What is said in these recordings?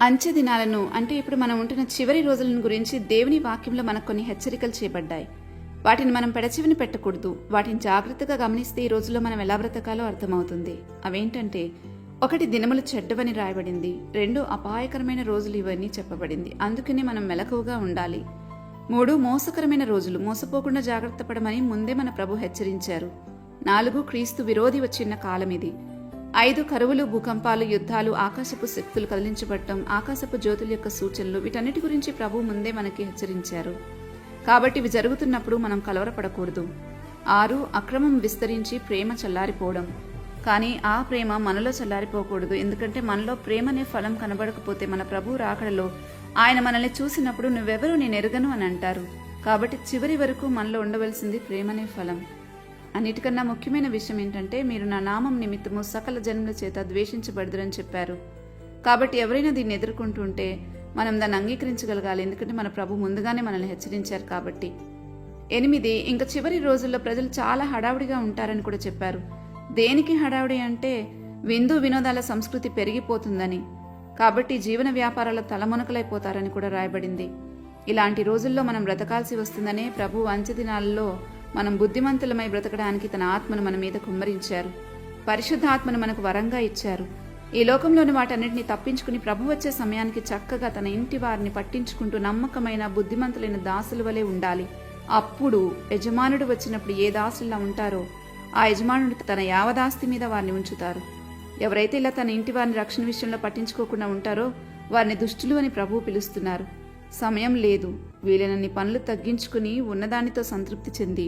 అంచె దినాలను అంటే ఇప్పుడు మనం ఉంటున్న చివరి రోజులను గురించి దేవుని వాక్యంలో మనకు కొన్ని హెచ్చరికలు చేయబడ్డాయి. వాటిని మనం పెడచెవిని పెట్టకూడదు. వాటిని జాగ్రత్తగా గమనిస్తే ఈ రోజుల్లో మనం ఎలా బ్రతకాలో అర్థమవుతుంది. అవేంటంటే, 1 దినములు చెడ్డవని రాయబడింది. 2 అపాయకరమైన రోజులు ఇవన్నీ చెప్పబడింది. అందుకని మనం మెలకువగా ఉండాలి. 3 మోసకరమైన రోజులు, మోసపోకుండా జాగ్రత్త పడమని ముందే మన ప్రభు హెచ్చరించారు. 4 క్రీస్తు విరోధి వచ్చిన కాలం ఇది. 5 కరువులు, భూకంపాలు, యుద్ధాలు, ఆకాశపు శక్తులు కదిలించబడటం, ఆకాశపు జ్యోతుల యొక్క సూచనలు, వీటన్నిటి గురించి ప్రభు ముందే మనకి హెచ్చరించారు. కాబట్టి ఇవి జరుగుతున్నప్పుడు మనం కలవరపడకూడదు. 6 అక్రమం విస్తరించి ప్రేమ చల్లారిపోవడం. కానీ ఆ ప్రేమ మనలో చల్లారిపోకూడదు. ఎందుకంటే మనలో ప్రేమ అనే ఫలం కనబడకపోతే మన ప్రభు రాకడలో ఆయన మనల్ని చూసినప్పుడు నువ్వెవరు నేను ఎరుగను అని అంటారు. కాబట్టి చివరి వరకు మనలో ఉండవలసింది ప్రేమనే ఫలం. అన్నిటికన్నా ముఖ్యమైన విషయం ఏంటంటే, మీరు నా నామం నిమిత్తము సకల జన్మల చేత ద్వేషించబడదురని చెప్పారు. కాబట్టి ఎవరైనా దీన్ని ఎదుర్కొంటుంటే మనం దాన్ని అంగీకరించగలగాలి. ఎందుకంటే మన ప్రభు ముందుగానే మనల్ని హెచ్చరించారు కాబట్టి. 8 ఇంకా చివరి రోజుల్లో ప్రజలు చాలా హడావుడిగా ఉంటారని కూడా చెప్పారు. దేనికి హడావుడి అంటే, విందు వినోదాల సంస్కృతి పెరిగిపోతుందని. కాబట్టి జీవన వ్యాపారాల తలమునకలైపోతారని కూడా రాయబడింది. ఇలాంటి రోజుల్లో మనం బ్రతకాల్సి వస్తుందనే ప్రభు అంచె దినాల్లో మనం బుద్ధిమంతులమై బ్రతకడానికి తన ఆత్మను మన మీద కుమ్మరించారు. పరిశుద్ధాత్మను మనకు వరంగా ఇచ్చారు. ఈ లోకంలోని వాటన్నిటిని తప్పించుకుని ప్రభు వచ్చే సమయానికి చక్కగా తన ఇంటి వారిని పట్టించుకుంటూ నమ్మకమైన బుద్ధిమంతులైన దాసుల వలె ఉండాలి. అప్పుడు యజమానుడు వచ్చినప్పుడు ఏ దాసుల్లా ఉంటారో ఆ యజమానుడు తన యావదాస్తి మీద వారిని ఉంచుతారు. ఎవరైతే ఇలా తన ఇంటి వారిని రక్షణ విషయంలో పట్టించుకోకుండా ఉంటారో వారిని దుష్టులు అని ప్రభువు పిలుస్తున్నారు. సమయం లేదు. వీలైనన్ని పనులు తగ్గించుకుని ఉన్నదానితో సంతృప్తి చెంది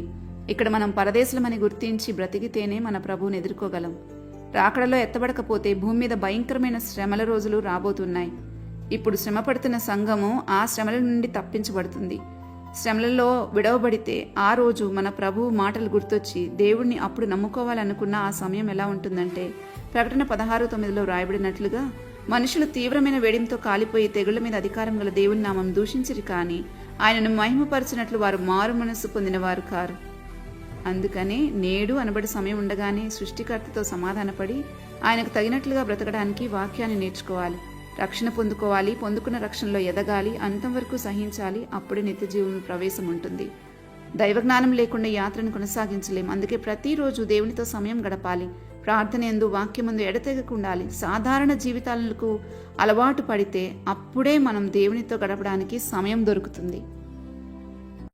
ఇక్కడ మనం పరదేశులమని గుర్తించి బ్రతికితేనే మన ప్రభువుని ఎదుర్కోగలం. రాకడలో ఎత్తబడకపోతే భూమి మీద భయంకరమైన శ్రమల రోజులు రాబోతున్నాయి. ఇప్పుడు శ్రమపడుతున్న సంఘము ఆ శ్రమల నుండి తప్పించబడుతుంది. శ్రమలలో విడవబడితే ఆ రోజు మన ప్రభువు మాటలు గుర్తొచ్చి దేవుణ్ణి అప్పుడు నమ్ముకోవాలనుకున్న ఆ సమయం ఎలా ఉంటుందంటే, ప్రకటన 16:9 రాయబడినట్లుగా, మనుషులు తీవ్రమైన వేడిమితో కాలిపోయి తెగుళ్ల మీద అధికారం గల దేవుని నామం దూషించిరి, కానీ ఆయనను మహిమపరిచినట్లు వారు మారు మనస్సు పొందినవారు కారు. అందుకనే నేడు అనబడి సమయం ఉండగానే సృష్టికర్తతో సమాధానపడి ఆయనకు తగినట్లుగా బ్రతకడానికి వాక్యాన్ని నేర్చుకోవాలి. రక్షణ పొందుకోవాలి. పొందుకున్న రక్షణలో ఎదగాలి. అంతం వరకు సహించాలి. అప్పుడే నిత్య జీవన ప్రవేశం ఉంటుంది. దైవజ్ఞానం లేకుండా యాత్రను కొనసాగించలేం. అందుకే ప్రతిరోజు దేవునితో సమయం గడపాలి. ప్రార్థన యందు, వాక్యమందు ఎడతెగకుండాలి. సాధారణ జీవితాలకు అలవాటు పడితే అప్పుడే మనం దేవునితో గడపడానికి సమయం దొరుకుతుంది.